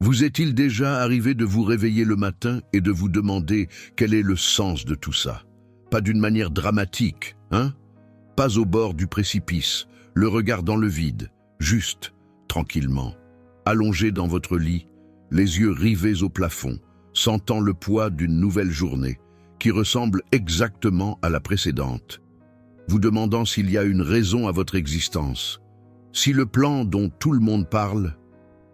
Vous est-il déjà arrivé de vous réveiller le matin et de vous demander quel est le sens de tout ça? Pas d'une manière dramatique, hein? Pas au bord du précipice, le regard dans le vide, juste, tranquillement, allongé dans votre lit, les yeux rivés au plafond, sentant le poids d'une nouvelle journée, qui ressemble exactement à la précédente, vous demandant s'il y a une raison à votre existence, si le plan dont tout le monde parle,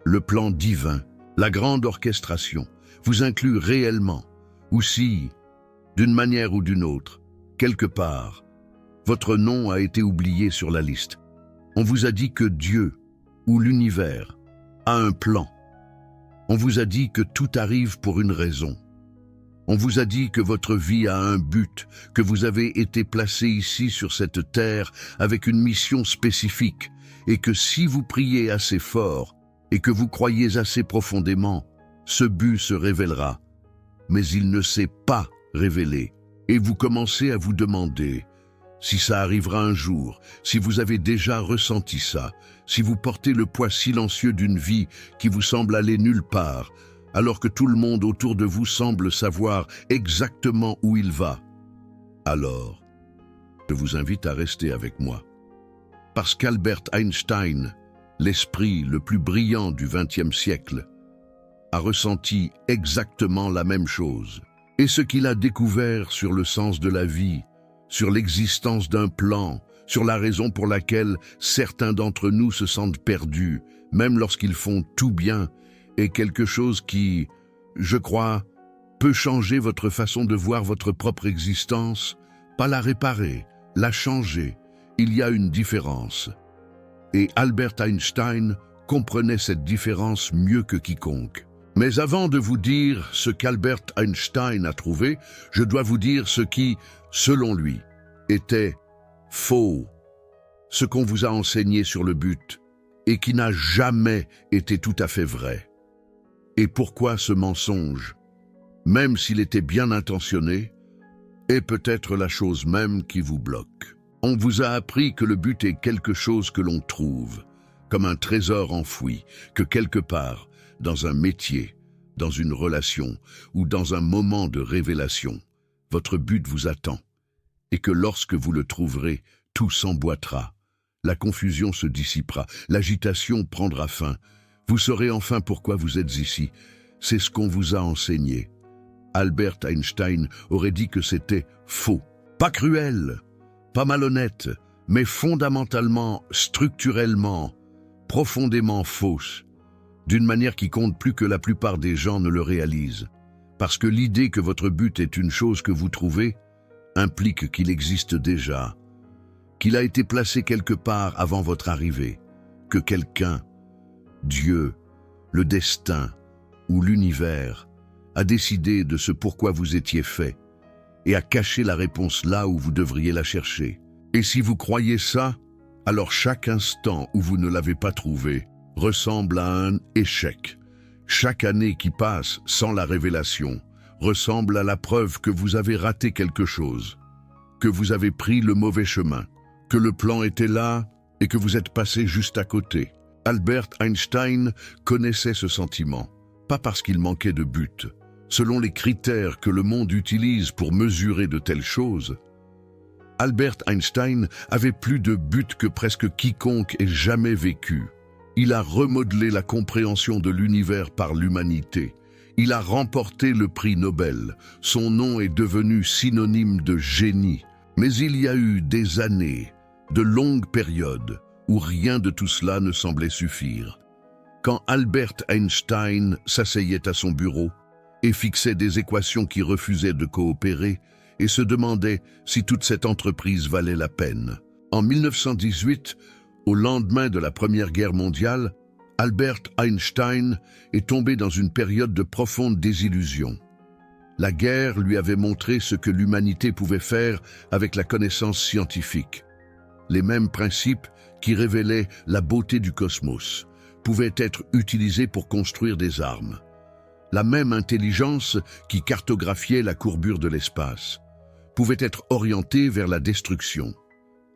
le plan divin, la grande orchestration, vous inclut réellement, ou si, d'une manière ou d'une autre, quelque part, votre nom a été oublié sur la liste. On vous a dit que Dieu, ou l'univers, a un plan. On vous a dit que tout arrive pour une raison. On vous a dit que votre vie a un but, que vous avez été placé ici sur cette terre avec une mission spécifique, et que si vous priez assez fort et que vous croyez assez profondément, ce but se révélera. Mais il ne s'est pas révélé, et vous commencez à vous demander si ça arrivera un jour, si vous avez déjà ressenti ça, si vous portez le poids silencieux d'une vie qui vous semble aller nulle part, alors que tout le monde autour de vous semble savoir exactement où il va. Alors, je vous invite à rester avec moi. Parce qu'Albert Einstein, l'esprit le plus brillant du XXe siècle, a ressenti exactement la même chose. Et ce qu'il a découvert sur le sens de la vie, sur l'existence d'un plan, sur la raison pour laquelle certains d'entre nous se sentent perdus, même lorsqu'ils font tout bien, est quelque chose qui, je crois, peut changer votre façon de voir votre propre existence, pas la réparer, la changer. Il y a une différence. Et Albert Einstein comprenait cette différence mieux que quiconque. Mais avant de vous dire ce qu'Albert Einstein a trouvé, je dois vous dire ce qui, selon lui, était faux. Ce qu'on vous a enseigné sur le but et qui n'a jamais été tout à fait vrai. Et pourquoi ce mensonge, même s'il était bien intentionné, est peut-être la chose même qui vous bloque. On vous a appris que le but est quelque chose que l'on trouve, comme un trésor enfoui, que quelque part, dans un métier, dans une relation ou dans un moment de révélation, votre but vous attend, et que lorsque vous le trouverez, tout s'emboîtera, la confusion se dissipera, l'agitation prendra fin, vous saurez enfin pourquoi vous êtes ici. C'est ce qu'on vous a enseigné. Albert Einstein aurait dit que c'était faux, pas cruel, pas malhonnête, mais fondamentalement, structurellement, profondément fausse, d'une manière qui compte plus que la plupart des gens ne le réalisent. Parce que l'idée que votre but est une chose que vous trouvez implique qu'il existe déjà, qu'il a été placé quelque part avant votre arrivée, que quelqu'un, Dieu, le destin ou l'univers a décidé de ce pourquoi vous étiez fait et a caché la réponse là où vous devriez la chercher. Et si vous croyez ça, alors chaque instant où vous ne l'avez pas trouvé ressemble à un échec. Chaque année qui passe sans la révélation ressemble à la preuve que vous avez raté quelque chose, que vous avez pris le mauvais chemin, que le plan était là et que vous êtes passé juste à côté. Albert Einstein connaissait ce sentiment, pas parce qu'il manquait de but. Selon les critères que le monde utilise pour mesurer de telles choses, Albert Einstein avait plus de but que presque quiconque ait jamais vécu. Il a remodelé la compréhension de l'univers par l'humanité. Il a remporté le prix Nobel. Son nom est devenu synonyme de génie. Mais il y a eu des années, de longues périodes, où rien de tout cela ne semblait suffire. Quand Albert Einstein s'asseyait à son bureau et fixait des équations qui refusaient de coopérer et se demandait si toute cette entreprise valait la peine. En 1918, au lendemain de la Première Guerre mondiale, Albert Einstein est tombé dans une période de profonde désillusion. La guerre lui avait montré ce que l'humanité pouvait faire avec la connaissance scientifique. Les mêmes principes qui révélaient la beauté du cosmos pouvaient être utilisés pour construire des armes. La même intelligence qui cartographiait la courbure de l'espace pouvait être orientée vers la destruction.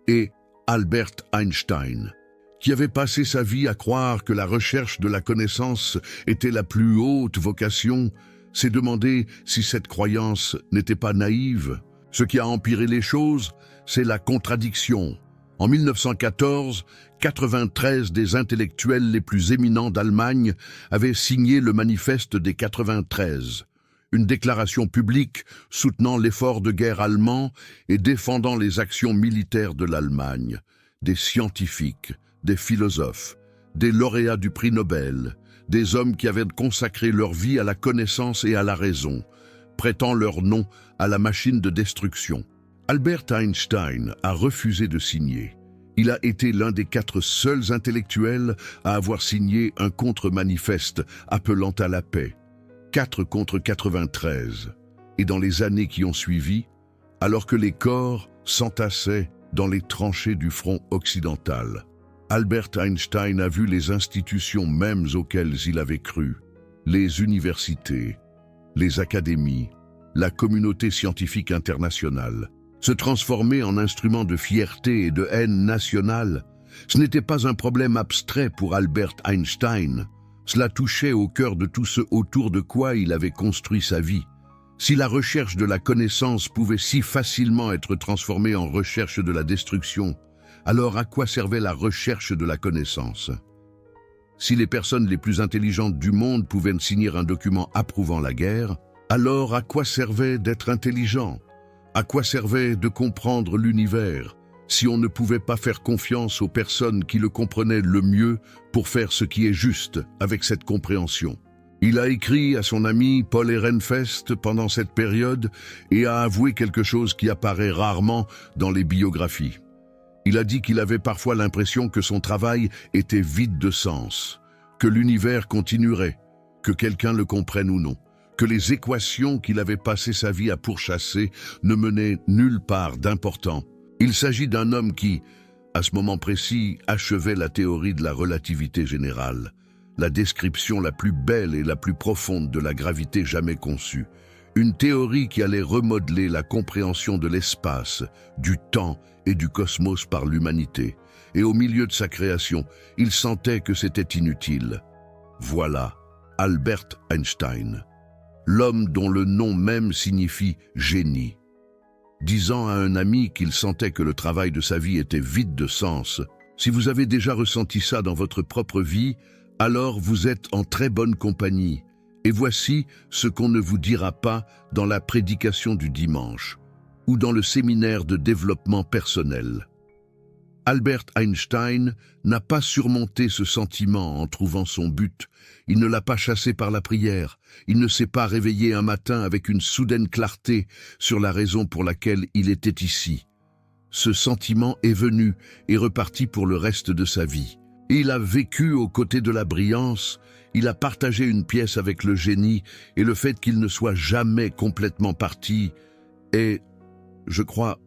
Et Albert Einstein, qui avait passé sa vie à croire que la recherche de la connaissance était la plus haute vocation, s'est demandé si cette croyance n'était pas naïve. Ce qui a empiré les choses, c'est la contradiction. En 1914, 93 des intellectuels les plus éminents d'Allemagne avaient signé le manifeste des 93, une déclaration publique soutenant l'effort de guerre allemand et défendant les actions militaires de l'Allemagne. Des scientifiques, des philosophes, des lauréats du prix Nobel, des hommes qui avaient consacré leur vie à la connaissance et à la raison, prêtant leur nom à la machine de destruction. Albert Einstein a refusé de signer. Il a été l'un des 4 seuls intellectuels à avoir signé un contre-manifeste appelant à la paix. 4 contre 93. Et dans les années qui ont suivi, alors que les corps s'entassaient dans les tranchées du front occidental, Albert Einstein a vu les institutions mêmes auxquelles il avait cru, les universités, les académies, la communauté scientifique internationale, se transformer en instrument de fierté et de haine nationale. Ce n'était pas un problème abstrait pour Albert Einstein. Cela touchait au cœur de tout ce autour de quoi il avait construit sa vie. Si la recherche de la connaissance pouvait si facilement être transformée en recherche de la destruction, alors à quoi servait la recherche de la connaissance? Si les personnes les plus intelligentes du monde pouvaient signer un document approuvant la guerre, alors à quoi servait d'être intelligent? À quoi servait de comprendre l'univers si on ne pouvait pas faire confiance aux personnes qui le comprenaient le mieux pour faire ce qui est juste avec cette compréhension? Il a écrit à son ami Paul Ehrenfest pendant cette période et a avoué quelque chose qui apparaît rarement dans les biographies. Il a dit qu'il avait parfois l'impression que son travail était vide de sens, que l'univers continuerait, que quelqu'un le comprenne ou non, que les équations qu'il avait passé sa vie à pourchasser ne menaient nulle part d'important. Il s'agit d'un homme qui, à ce moment précis, achevait la théorie de la relativité générale, la description la plus belle et la plus profonde de la gravité jamais conçue, une théorie qui allait remodeler la compréhension de l'espace, du temps et du cosmos par l'humanité. Et au milieu de sa création, il sentait que c'était inutile. Voilà Albert Einstein, l'homme dont le nom même signifie génie. Disant à un ami qu'il sentait que le travail de sa vie était vide de sens, si vous avez déjà ressenti ça dans votre propre vie, alors vous êtes en très bonne compagnie. Et voici ce qu'on ne vous dira pas dans la prédication du dimanche ou dans le séminaire de développement personnel. Albert Einstein n'a pas surmonté ce sentiment en trouvant son but. Il ne l'a pas chassé par la prière. Il ne s'est pas réveillé un matin avec une soudaine clarté sur la raison pour laquelle il était ici. Ce sentiment est venu et reparti pour le reste de sa vie. Il a vécu aux côtés de la brillance, il a partagé une pièce avec le génie, et le fait qu'il ne soit jamais complètement parti est, je crois,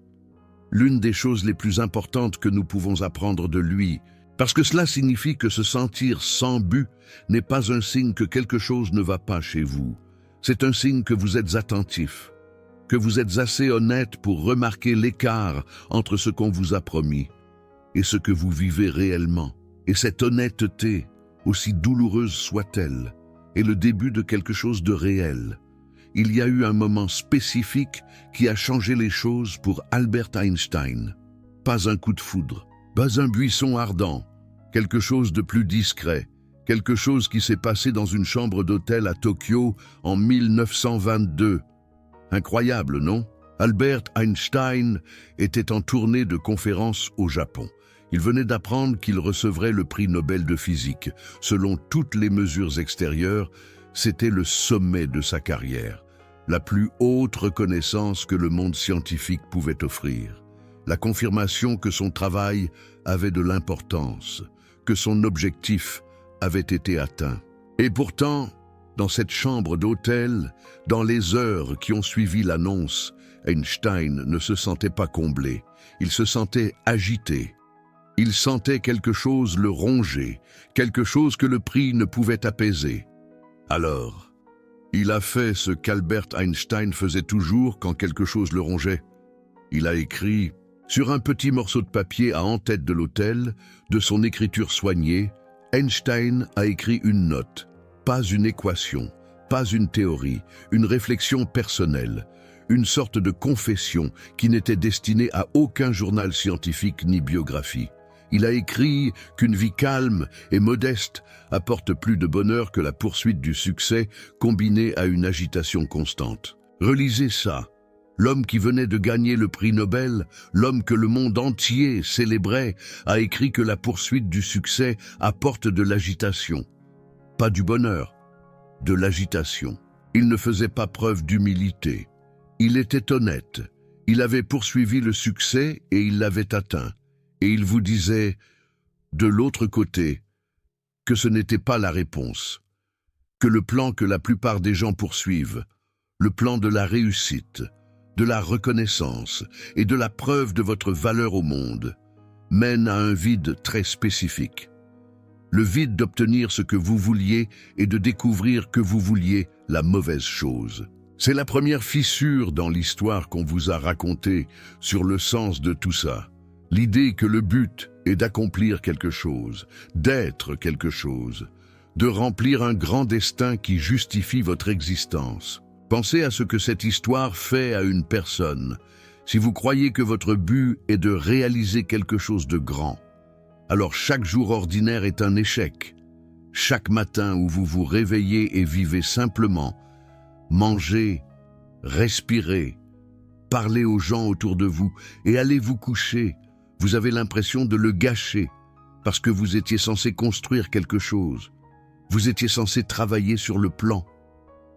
l'une des choses les plus importantes que nous pouvons apprendre de lui, parce que cela signifie que se sentir sans but n'est pas un signe que quelque chose ne va pas chez vous. C'est un signe que vous êtes attentif, que vous êtes assez honnête pour remarquer l'écart entre ce qu'on vous a promis et ce que vous vivez réellement. Et cette honnêteté, aussi douloureuse soit-elle, est le début de quelque chose de réel. Il y a eu un moment spécifique qui a changé les choses pour Albert Einstein. Pas un coup de foudre, pas un buisson ardent, quelque chose de plus discret, quelque chose qui s'est passé dans une chambre d'hôtel à Tokyo en 1922. Incroyable, non? Albert Einstein était en tournée de conférences au Japon. Il venait d'apprendre qu'il recevrait le prix Nobel de physique. Selon toutes les mesures extérieures, c'était le sommet de sa carrière, la plus haute reconnaissance que le monde scientifique pouvait offrir. La confirmation que son travail avait de l'importance, que son objectif avait été atteint. Et pourtant, dans cette chambre d'hôtel, dans les heures qui ont suivi l'annonce, Einstein ne se sentait pas comblé. Il se sentait agité. Il sentait quelque chose le ronger, quelque chose que le prix ne pouvait apaiser. Alors, il a fait ce qu'Albert Einstein faisait toujours quand quelque chose le rongeait. Il a écrit Sur un petit morceau de papier à en-tête de l'autel, de son écriture soignée, Einstein a écrit une note, pas une équation, pas une théorie, une réflexion personnelle, une sorte de confession qui n'était destinée à aucun journal scientifique ni biographie. Il a écrit qu'une vie calme et modeste apporte plus de bonheur que la poursuite du succès combinée à une agitation constante. Relisez ça. L'homme qui venait de gagner le prix Nobel, l'homme que le monde entier célébrait, a écrit que la poursuite du succès apporte de l'agitation. Pas du bonheur, de l'agitation. Il ne faisait pas preuve d'humilité. Il était honnête. Il avait poursuivi le succès et il l'avait atteint. Et il vous disait, de l'autre côté, que ce n'était pas la réponse, que le plan que la plupart des gens poursuivent, le plan de la réussite, de la reconnaissance et de la preuve de votre valeur au monde, mène à un vide très spécifique. Le vide d'obtenir ce que vous vouliez et de découvrir que vous vouliez la mauvaise chose. C'est la première fissure dans l'histoire qu'on vous a racontée sur le sens de tout ça. L'idée que le but est d'accomplir quelque chose, d'être quelque chose, de remplir un grand destin qui justifie votre existence. Pensez à ce que cette histoire fait à une personne. Si vous croyez que votre but est de réaliser quelque chose de grand, alors chaque jour ordinaire est un échec. Chaque matin où vous vous réveillez et vivez simplement, mangez, respirez, parlez aux gens autour de vous et allez vous coucher, vous avez l'impression de le gâcher parce que vous étiez censé construire quelque chose. Vous étiez censé travailler sur le plan.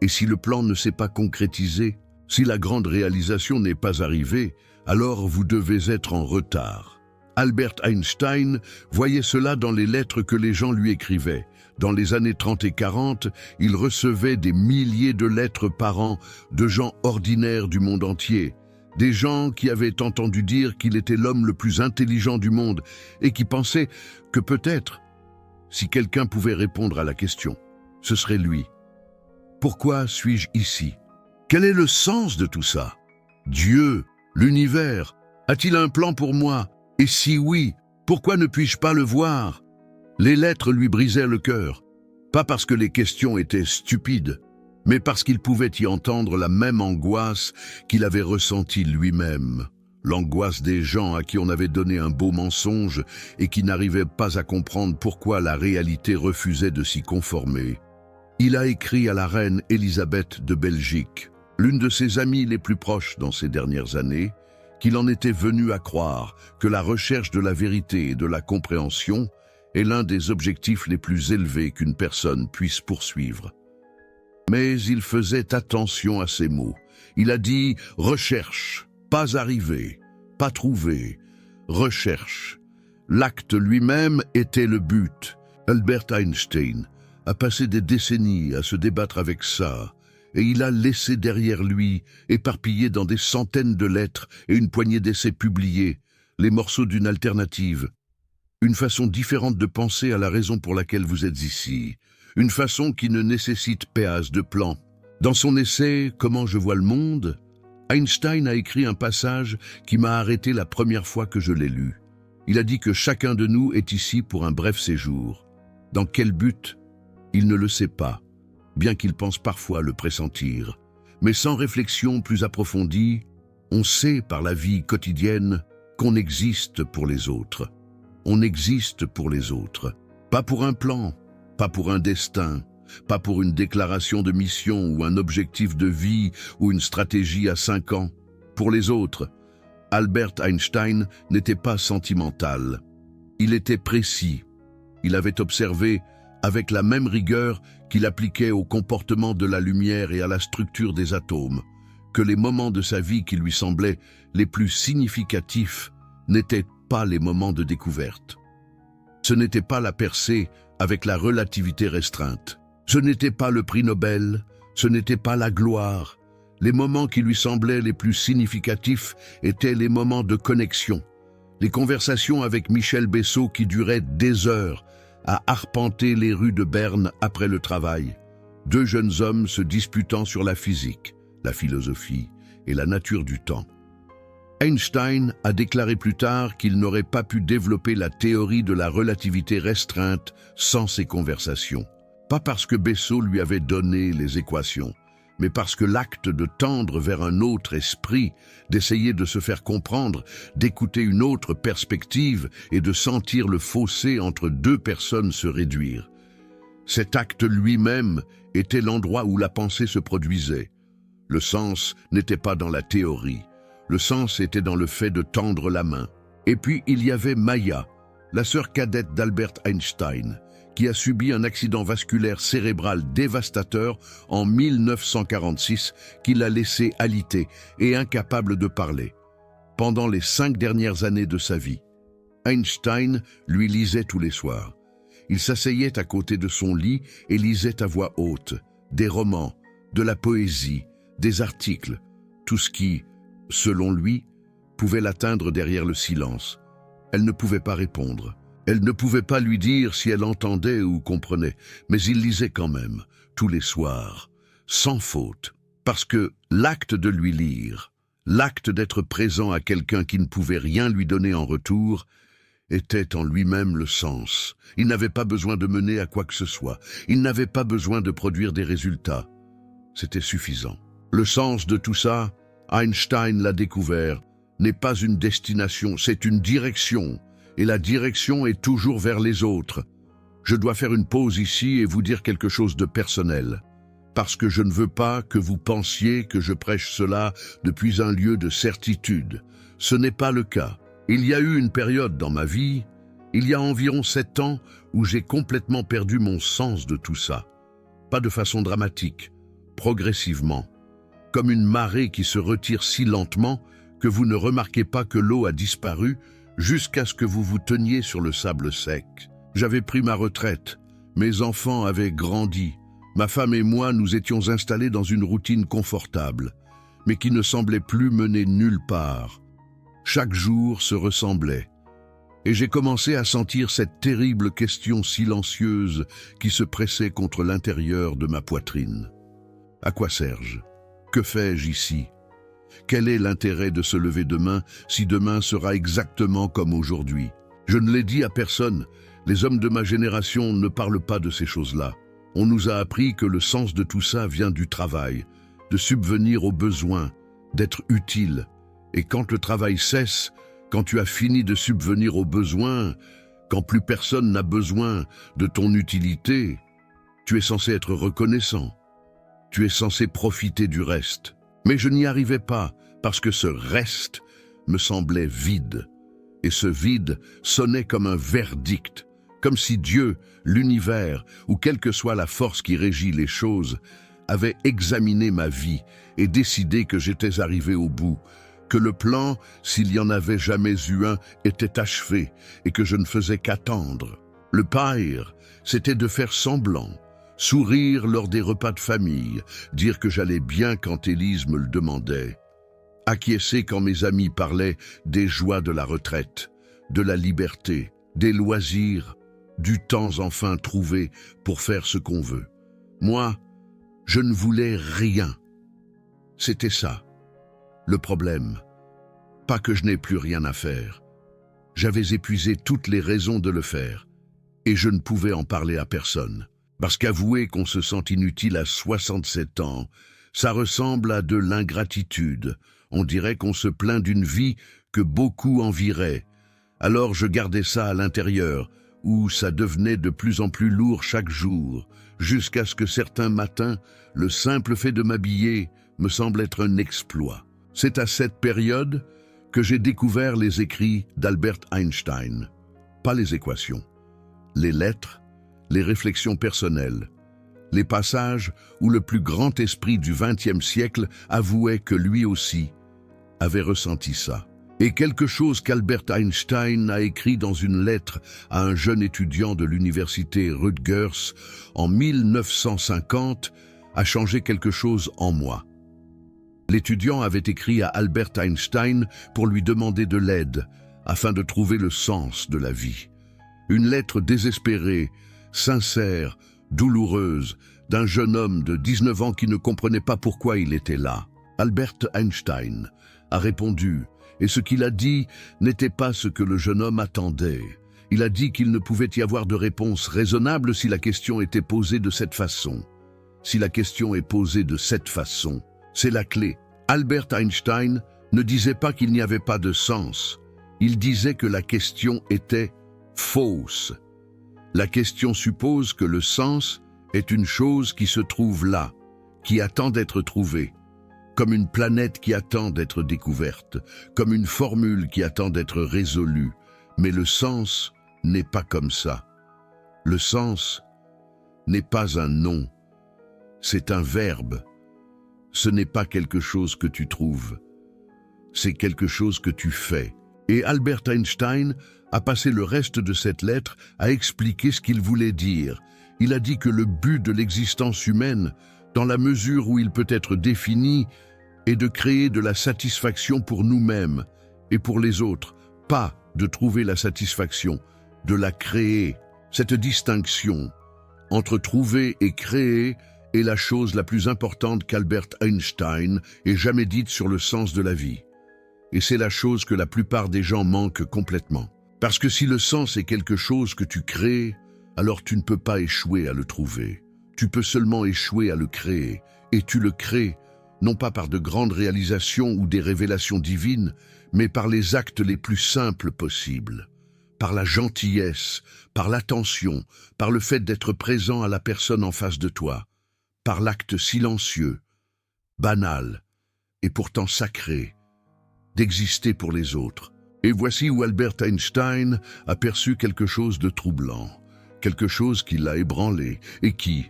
Et si le plan ne s'est pas concrétisé, si la grande réalisation n'est pas arrivée, alors vous devez être en retard. Albert Einstein voyait cela dans les lettres que les gens lui écrivaient. Dans les années 30 et 40, il recevait des milliers de lettres par an de gens ordinaires du monde entier. Des gens qui avaient entendu dire qu'il était l'homme le plus intelligent du monde et qui pensaient que peut-être, si quelqu'un pouvait répondre à la question, ce serait lui. Pourquoi suis-je ici? Quel est le sens de tout ça? Dieu, l'univers, a-t-il un plan pour moi? Et si oui, pourquoi ne puis-je pas le voir? Les lettres lui brisaient le cœur, pas parce que les questions étaient stupides, mais parce qu'il pouvait y entendre la même angoisse qu'il avait ressentie lui-même. L'angoisse des gens à qui on avait donné un beau mensonge et qui n'arrivaient pas à comprendre pourquoi la réalité refusait de s'y conformer. Il a écrit à la reine Élisabeth de Belgique, l'une de ses amies les plus proches dans ces dernières années, qu'il en était venu à croire que la recherche de la vérité et de la compréhension est l'un des objectifs les plus élevés qu'une personne puisse poursuivre. Mais il faisait attention à ses mots. Il a dit « recherche ». Pas arriver, pas trouver, recherche. L'acte lui-même était le but. Albert Einstein a passé des décennies à se débattre avec ça, et il a laissé derrière lui, éparpillés dans des centaines de lettres et une poignée d'essais publiés, les morceaux d'une alternative. Une façon différente de penser à la raison pour laquelle vous êtes ici. Une façon qui ne nécessite pas de plan. Dans son essai « Comment je vois le monde », Einstein a écrit un passage qui m'a arrêté la première fois que je l'ai lu. Il a dit que chacun de nous est ici pour un bref séjour. Dans quel but? Il ne le sait pas, bien qu'il pense parfois le pressentir. Mais sans réflexion plus approfondie, on sait par la vie quotidienne qu'on existe pour les autres. On existe pour les autres. Pas pour un plan, pas pour un destin, pas pour une déclaration de mission ou un objectif de vie ou une stratégie à 5 ans. Pour les autres, Albert Einstein n'était pas sentimental. Il était précis. Il avait observé, avec la même rigueur qu'il appliquait au comportement de la lumière et à la structure des atomes, que les moments de sa vie qui lui semblaient les plus significatifs n'étaient pas les moments de découverte. Ce n'était pas la percée avec la relativité restreinte. Ce n'était pas le prix Nobel, ce n'était pas la gloire. Les moments qui lui semblaient les plus significatifs étaient les moments de connexion. Les conversations avec Michel Bessot qui duraient des heures à arpenter les rues de Berne après le travail. 2 jeunes hommes se disputant sur la physique, la philosophie et la nature du temps. Einstein a déclaré plus tard qu'il n'aurait pas pu développer la théorie de la relativité restreinte sans ces conversations. Pas parce que Bessot lui avait donné les équations, mais parce que l'acte de tendre vers un autre esprit, d'essayer de se faire comprendre, d'écouter une autre perspective et de sentir le fossé entre deux personnes se réduire. Cet acte lui-même était l'endroit où la pensée se produisait. Le sens n'était pas dans la théorie. Le sens était dans le fait de tendre la main. Et puis il y avait Maya, la sœur cadette d'Albert Einstein, qui a subi un accident vasculaire cérébral dévastateur en 1946 qui l'a laissé alité et incapable de parler. Pendant les 5 dernières années de sa vie, Einstein lui lisait tous les soirs. Il s'asseyait à côté de son lit et lisait à voix haute des romans, de la poésie, des articles, tout ce qui, selon lui, pouvait l'atteindre derrière le silence. Elle ne pouvait pas répondre. Elle ne pouvait pas lui dire si elle entendait ou comprenait, mais il lisait quand même, tous les soirs, sans faute, parce que l'acte de lui lire, l'acte d'être présent à quelqu'un qui ne pouvait rien lui donner en retour, était en lui-même le sens. Il n'avait pas besoin de mener à quoi que ce soit. Il n'avait pas besoin de produire des résultats. C'était suffisant. Le sens de tout ça, Einstein l'a découvert, n'est pas une destination, c'est une direction. Et la direction est toujours vers les autres. Je dois faire une pause ici et vous dire quelque chose de personnel. Parce que je ne veux pas que vous pensiez que je prêche cela depuis un lieu de certitude. Ce n'est pas le cas. Il y a eu une période dans ma vie, il y a environ 7 ans, où j'ai complètement perdu mon sens de tout ça. Pas de façon dramatique, progressivement. Comme une marée qui se retire si lentement que vous ne remarquez pas que l'eau a disparu jusqu'à ce que vous vous teniez sur le sable sec. J'avais pris ma retraite, mes enfants avaient grandi, ma femme et moi nous étions installés dans une routine confortable, mais qui ne semblait plus mener nulle part. Chaque jour se ressemblait, et j'ai commencé à sentir cette terrible question silencieuse qui se pressait contre l'intérieur de ma poitrine. À quoi sers-je? Que fais-je ici? Quel est l'intérêt de se lever demain si demain sera exactement comme aujourd'hui? Je ne l'ai dit à personne, les hommes de ma génération ne parlent pas de ces choses-là. On nous a appris que le sens de tout ça vient du travail, de subvenir aux besoins, d'être utile. Et quand le travail cesse, quand tu as fini de subvenir aux besoins, quand plus personne n'a besoin de ton utilité, tu es censé être reconnaissant. Tu es censé profiter du reste. Mais je n'y arrivais pas, parce que ce reste me semblait vide. Et ce vide sonnait comme un verdict, comme si Dieu, l'univers, ou quelle que soit la force qui régit les choses, avait examiné ma vie et décidé que j'étais arrivé au bout, que le plan, s'il y en avait jamais eu un, était achevé et que je ne faisais qu'attendre. Le pire, c'était de faire semblant, sourire lors des repas de famille, dire que j'allais bien quand Élise me le demandait, acquiescer quand mes amis parlaient des joies de la retraite, de la liberté, des loisirs, du temps enfin trouvé pour faire ce qu'on veut. Moi, je ne voulais rien. C'était ça, le problème. Pas que je n'ai plus rien à faire. J'avais épuisé toutes les raisons de le faire, et je ne pouvais en parler à personne. Parce qu'avouer qu'on se sent inutile à 67 ans, ça ressemble à de l'ingratitude. On dirait qu'on se plaint d'une vie que beaucoup envieraient. Alors je gardais ça à l'intérieur, où ça devenait de plus en plus lourd chaque jour, jusqu'à ce que certains matins, le simple fait de m'habiller me semble être un exploit. C'est à cette période que j'ai découvert les écrits d'Albert Einstein. Pas les équations, les lettres, les réflexions personnelles, les passages où le plus grand esprit du XXe siècle avouait que lui aussi avait ressenti ça. Et quelque chose qu'Albert Einstein a écrit dans une lettre à un jeune étudiant de l'université Rutgers en 1950 a changé quelque chose en moi. L'étudiant avait écrit à Albert Einstein pour lui demander de l'aide afin de trouver le sens de la vie. Une lettre désespérée, sincère, douloureuse, d'un jeune homme de 19 ans qui ne comprenait pas pourquoi il était là. Albert Einstein a répondu Et ce qu'il a dit n'était pas ce que le jeune homme attendait. Il a dit qu'il ne pouvait y avoir de réponse raisonnable si la question était posée de cette façon. Si la question est posée de cette façon, c'est la clé. Albert Einstein ne disait pas qu'il n'y avait pas de sens. Il disait que la question était fausse. La question suppose que le sens est une chose qui se trouve là, qui attend d'être trouvée, comme une planète qui attend d'être découverte, comme une formule qui attend d'être résolue. Mais le sens n'est pas comme ça. Le sens n'est pas un nom, c'est un verbe. Ce n'est pas quelque chose que tu trouves, c'est quelque chose que tu fais. Et Albert Einstein a passé le reste de cette lettre à expliquer ce qu'il voulait dire. Il a dit que le but de l'existence humaine, dans la mesure où il peut être défini, est de créer de la satisfaction pour nous-mêmes et pour les autres, pas de trouver la satisfaction, de la créer. Cette distinction entre trouver et créer est la chose la plus importante qu'Albert Einstein ait jamais dite sur le sens de la vie. Et c'est la chose que la plupart des gens manquent complètement. Parce que si le sens est quelque chose que tu crées, alors tu ne peux pas échouer à le trouver. Tu peux seulement échouer à le créer. Et tu le crées, non pas par de grandes réalisations ou des révélations divines, mais par les actes les plus simples possibles. Par la gentillesse, par l'attention, par le fait d'être présent à la personne en face de toi, par l'acte silencieux, banal, et pourtant sacré, d'exister pour les autres. Et voici où Albert Einstein a perçu quelque chose de troublant, quelque chose qui l'a ébranlé, et qui,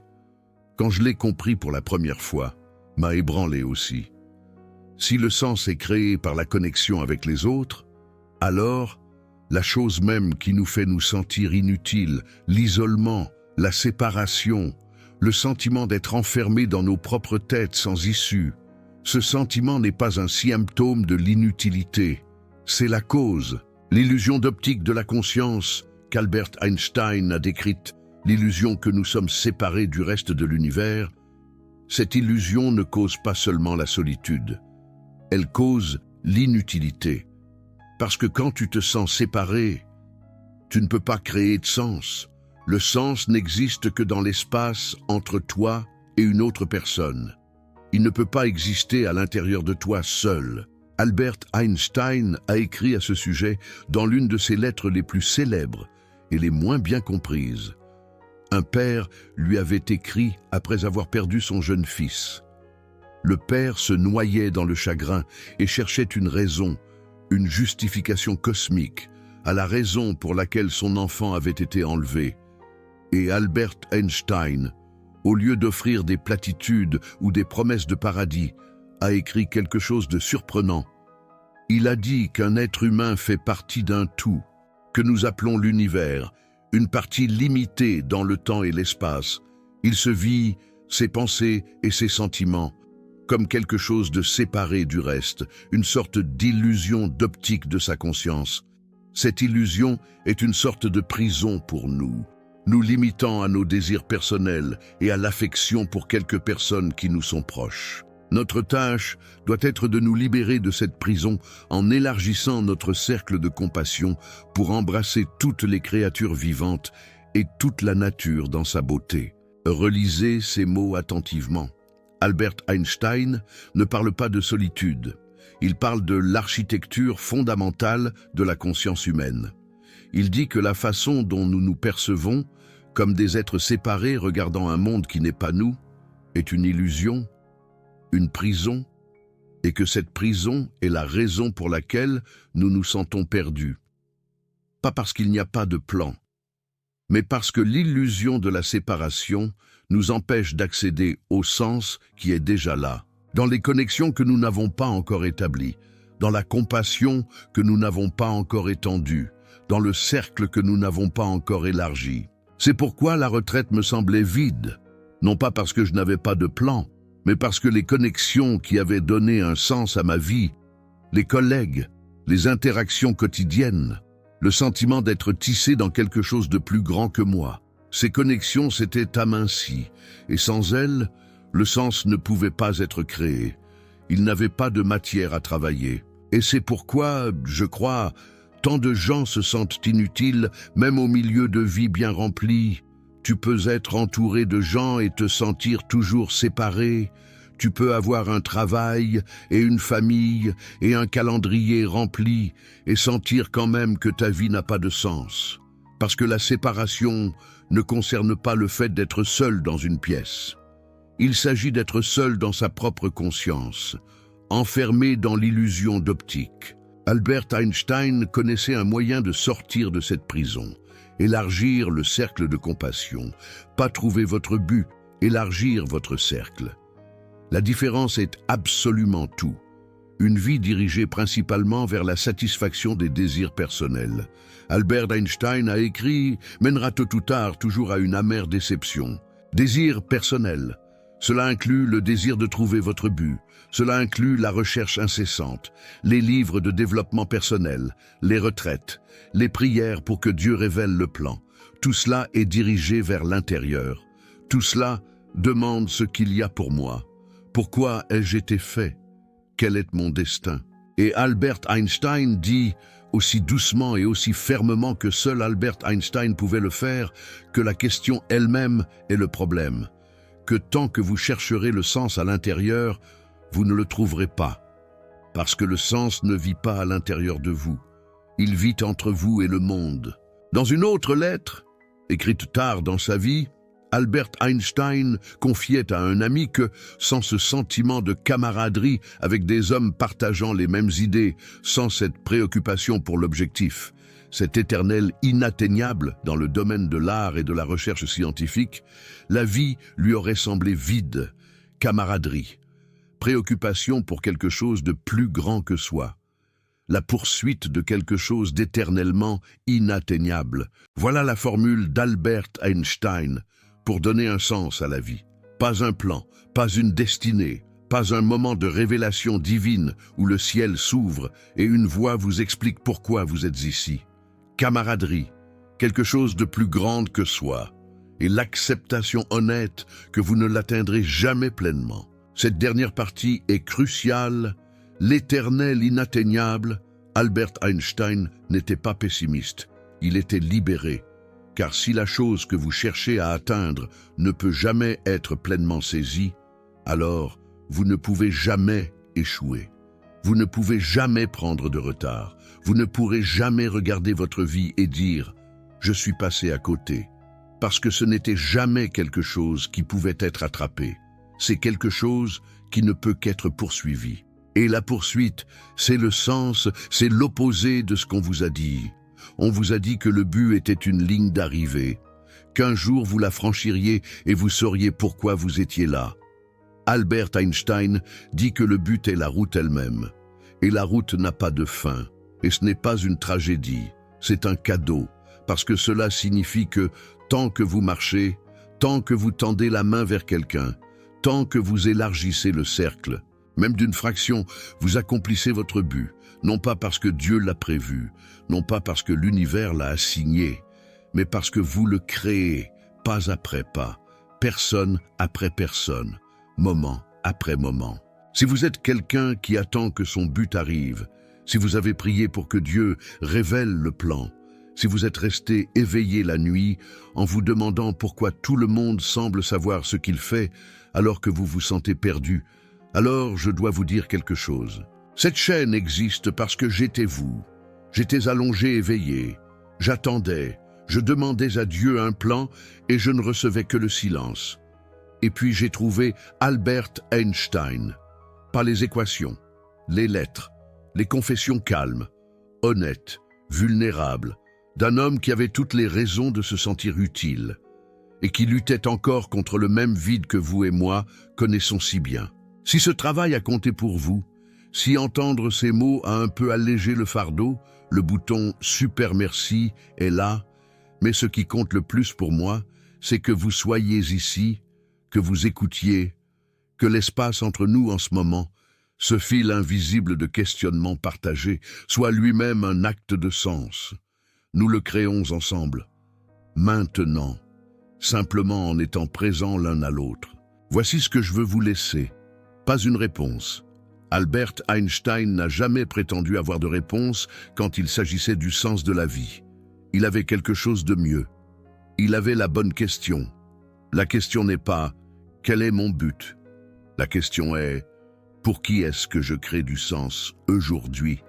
quand je l'ai compris pour la première fois, m'a ébranlé aussi. Si le sens est créé par la connexion avec les autres, alors la chose même qui nous fait nous sentir inutiles, l'isolement, la séparation, le sentiment d'être enfermé dans nos propres têtes sans issue, ce sentiment n'est pas un symptôme de l'inutilité, c'est la cause, l'illusion d'optique de la conscience qu'Albert Einstein a décrite, l'illusion que nous sommes séparés du reste de l'univers. Cette illusion ne cause pas seulement la solitude, elle cause l'inutilité. Parce que quand tu te sens séparé, tu ne peux pas créer de sens. Le sens n'existe que dans l'espace entre toi et une autre personne. Il ne peut pas exister à l'intérieur de toi seul. Albert Einstein a écrit à ce sujet dans l'une de ses lettres les plus célèbres et les moins bien comprises. Un père lui avait écrit après avoir perdu son jeune fils. Le père se noyait dans le chagrin et cherchait une raison, une justification cosmique à la raison pour laquelle son enfant avait été enlevé. Et Albert Einstein, au lieu d'offrir des platitudes ou des promesses de paradis, a écrit quelque chose de surprenant. Il a dit qu'un être humain fait partie d'un tout, que nous appelons l'univers, une partie limitée dans le temps et l'espace. Il se vit, ses pensées et ses sentiments, comme quelque chose de séparé du reste, une sorte d'illusion d'optique de sa conscience. Cette illusion est une sorte de prison pour nous, nous limitant à nos désirs personnels et à l'affection pour quelques personnes qui nous sont proches. Notre tâche doit être de nous libérer de cette prison en élargissant notre cercle de compassion pour embrasser toutes les créatures vivantes et toute la nature dans sa beauté. Relisez ces mots attentivement. Albert Einstein ne parle pas de solitude. Il parle de l'architecture fondamentale de la conscience humaine. Il dit que la façon dont nous nous percevons, comme des êtres séparés regardant un monde qui n'est pas nous, est une illusion, une prison, et que cette prison est la raison pour laquelle nous nous sentons perdus. Pas parce qu'il n'y a pas de plan, mais parce que l'illusion de la séparation nous empêche d'accéder au sens qui est déjà là, dans les connexions que nous n'avons pas encore établies, dans la compassion que nous n'avons pas encore étendue, dans le cercle que nous n'avons pas encore élargi. C'est pourquoi la retraite me semblait vide, non pas parce que je n'avais pas de plan, mais parce que les connexions qui avaient donné un sens à ma vie, les collègues, les interactions quotidiennes, le sentiment d'être tissé dans quelque chose de plus grand que moi, ces connexions s'étaient amincies, et sans elles, le sens ne pouvait pas être créé. Il n'avait pas de matière à travailler. Et c'est pourquoi, je crois, tant de gens se sentent inutiles, même au milieu de vies bien remplies. Tu peux être entouré de gens et te sentir toujours séparé. Tu peux avoir un travail et une famille et un calendrier rempli et sentir quand même que ta vie n'a pas de sens. Parce que la séparation ne concerne pas le fait d'être seul dans une pièce. Il s'agit d'être seul dans sa propre conscience, enfermé dans l'illusion d'optique. Albert Einstein connaissait un moyen de sortir de cette prison, élargir le cercle de compassion, pas trouver votre but, élargir votre cercle. La différence est absolument tout. Une vie dirigée principalement vers la satisfaction des désirs personnels. Albert Einstein a écrit « mènera tôt ou tard toujours à une amère déception ». Désir personnel. Cela inclut le désir de trouver votre but. Cela inclut la recherche incessante, les livres de développement personnel, les retraites, les prières pour que Dieu révèle le plan. Tout cela est dirigé vers l'intérieur. Tout cela demande ce qu'il y a pour moi. Pourquoi ai-je été fait? Quel est mon destin? Et Albert Einstein dit, aussi doucement et aussi fermement que seul Albert Einstein pouvait le faire, que la question elle-même est le problème. Que tant que vous chercherez le sens à l'intérieur, vous ne le trouverez pas. Parce que le sens ne vit pas à l'intérieur de vous. Il vit entre vous et le monde. Dans une autre lettre, écrite tard dans sa vie, Albert Einstein confiait à un ami que, sans ce sentiment de camaraderie avec des hommes partageant les mêmes idées, sans cette préoccupation pour l'objectif, cet éternel inatteignable dans le domaine de l'art et de la recherche scientifique, la vie lui aurait semblé vide, camaraderie, préoccupation pour quelque chose de plus grand que soi, la poursuite de quelque chose d'éternellement inatteignable. Voilà la formule d'Albert Einstein pour donner un sens à la vie. Pas un plan, pas une destinée, pas un moment de révélation divine où le ciel s'ouvre et une voix vous explique pourquoi vous êtes ici. Camaraderie, quelque chose de plus grand que soi, et l'acceptation honnête que vous ne l'atteindrez jamais pleinement. Cette dernière partie est cruciale. L'éternel inatteignable, Albert Einstein n'était pas pessimiste, il était libéré. Car si la chose que vous cherchez à atteindre ne peut jamais être pleinement saisie, alors vous ne pouvez jamais échouer. Vous ne pouvez jamais prendre de retard. Vous ne pourrez jamais regarder votre vie et dire « je suis passé à côté ». Parce que ce n'était jamais quelque chose qui pouvait être attrapé. C'est quelque chose qui ne peut qu'être poursuivi. Et la poursuite, c'est le sens, c'est l'opposé de ce qu'on vous a dit. On vous a dit que le but était une ligne d'arrivée, qu'un jour vous la franchiriez et vous sauriez pourquoi vous étiez là. Albert Einstein dit que le but est la route elle-même, et la route n'a pas de fin, et ce n'est pas une tragédie, c'est un cadeau, parce que cela signifie que tant que vous marchez, tant que vous tendez la main vers quelqu'un, tant que vous élargissez le cercle, même d'une fraction, vous accomplissez votre but, non pas parce que Dieu l'a prévu, non pas parce que l'univers l'a assigné, mais parce que vous le créez, pas après pas, personne après personne, moment après moment. Si vous êtes quelqu'un qui attend que son but arrive, si vous avez prié pour que Dieu révèle le plan, si vous êtes resté éveillé la nuit en vous demandant pourquoi tout le monde semble savoir ce qu'il fait alors que vous vous sentez perdu, alors je dois vous dire quelque chose. Cette chaîne existe parce que j'étais vous. J'étais allongé éveillé. J'attendais. Je demandais à Dieu un plan et je ne recevais que le silence. Et puis j'ai trouvé Albert Einstein. Pas les équations, les lettres, les confessions calmes, honnêtes, vulnérables, d'un homme qui avait toutes les raisons de se sentir utile et qui luttait encore contre le même vide que vous et moi connaissons si bien. Si ce travail a compté pour vous, si entendre ces mots a un peu allégé le fardeau, le bouton « Super merci » est là, mais ce qui compte le plus pour moi, c'est que vous soyez ici, que vous écoutiez, que l'espace entre nous en ce moment, ce fil invisible de questionnement partagé, soit lui-même un acte de sens. Nous le créons ensemble, maintenant, simplement en étant présents l'un à l'autre. Voici ce que je veux vous laisser. Pas une réponse, Albert Einstein n'a jamais prétendu avoir de réponse quand il s'agissait du sens de la vie. Il avait quelque chose de mieux. Il avait la bonne question. La question n'est pas « quel est mon but ?» La question est « pour qui est-ce que je crée du sens aujourd'hui ?»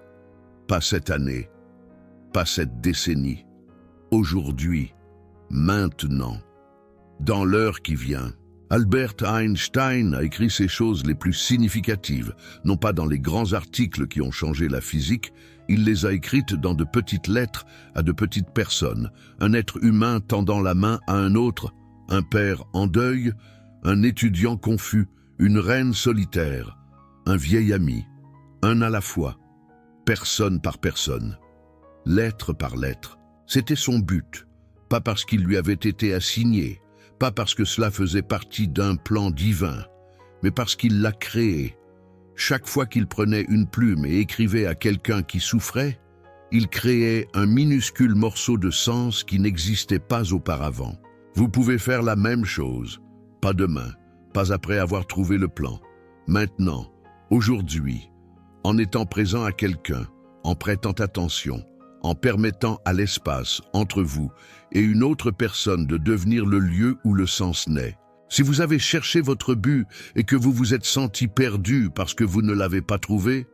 Pas cette année, pas cette décennie. Aujourd'hui, maintenant, dans l'heure qui vient. Albert Einstein a écrit ces choses les plus significatives, non pas dans les grands articles qui ont changé la physique, il les a écrites dans de petites lettres à de petites personnes, un être humain tendant la main à un autre, un père en deuil, un étudiant confus, une reine solitaire, un vieil ami, un à la fois, personne par personne, lettre par lettre. C'était son but, pas parce qu'il lui avait été assigné, pas parce que cela faisait partie d'un plan divin, mais parce qu'il l'a créé. Chaque fois qu'il prenait une plume et écrivait à quelqu'un qui souffrait, il créait un minuscule morceau de sens qui n'existait pas auparavant. Vous pouvez faire la même chose, pas demain, pas après avoir trouvé le plan. Maintenant, aujourd'hui, en étant présent à quelqu'un, en prêtant attention, en permettant à l'espace entre vous et une autre personne de devenir le lieu où le sens naît. Si vous avez cherché votre but et que vous vous êtes senti perdu parce que vous ne l'avez pas trouvé,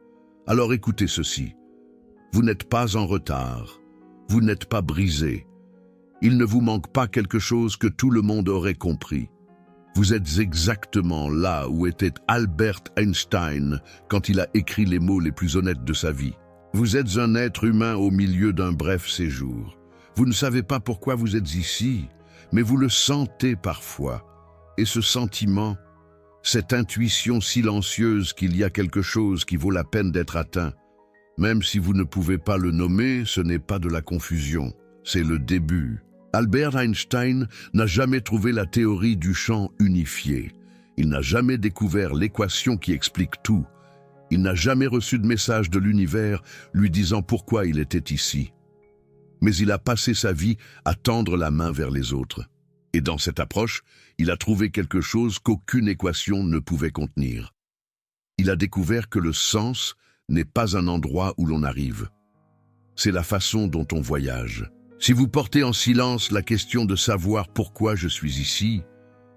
alors écoutez ceci. Vous n'êtes pas en retard. Vous n'êtes pas brisé. Il ne vous manque pas quelque chose que tout le monde aurait compris. Vous êtes exactement là où était Albert Einstein quand il a écrit les mots les plus honnêtes de sa vie. Vous êtes un être humain au milieu d'un bref séjour. Vous ne savez pas pourquoi vous êtes ici, mais vous le sentez parfois. Et ce sentiment, cette intuition silencieuse qu'il y a quelque chose qui vaut la peine d'être atteint, même si vous ne pouvez pas le nommer, ce n'est pas de la confusion, c'est le début. Albert Einstein n'a jamais trouvé la théorie du champ unifié. Il n'a jamais découvert l'équation qui explique tout. Il n'a jamais reçu de message de l'univers lui disant pourquoi il était ici. Mais il a passé sa vie à tendre la main vers les autres. Et dans cette approche, il a trouvé quelque chose qu'aucune équation ne pouvait contenir. Il a découvert que le sens n'est pas un endroit où l'on arrive. C'est la façon dont on voyage. Si vous portez en silence la question de savoir pourquoi je suis ici,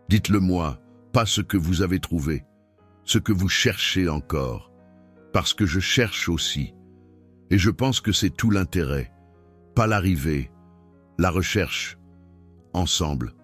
dites-le moi, pas ce que vous avez trouvé, ce que vous cherchez encore. Parce que je cherche aussi. Et je pense que c'est tout l'intérêt. Pas l'arrivée, la recherche, ensemble.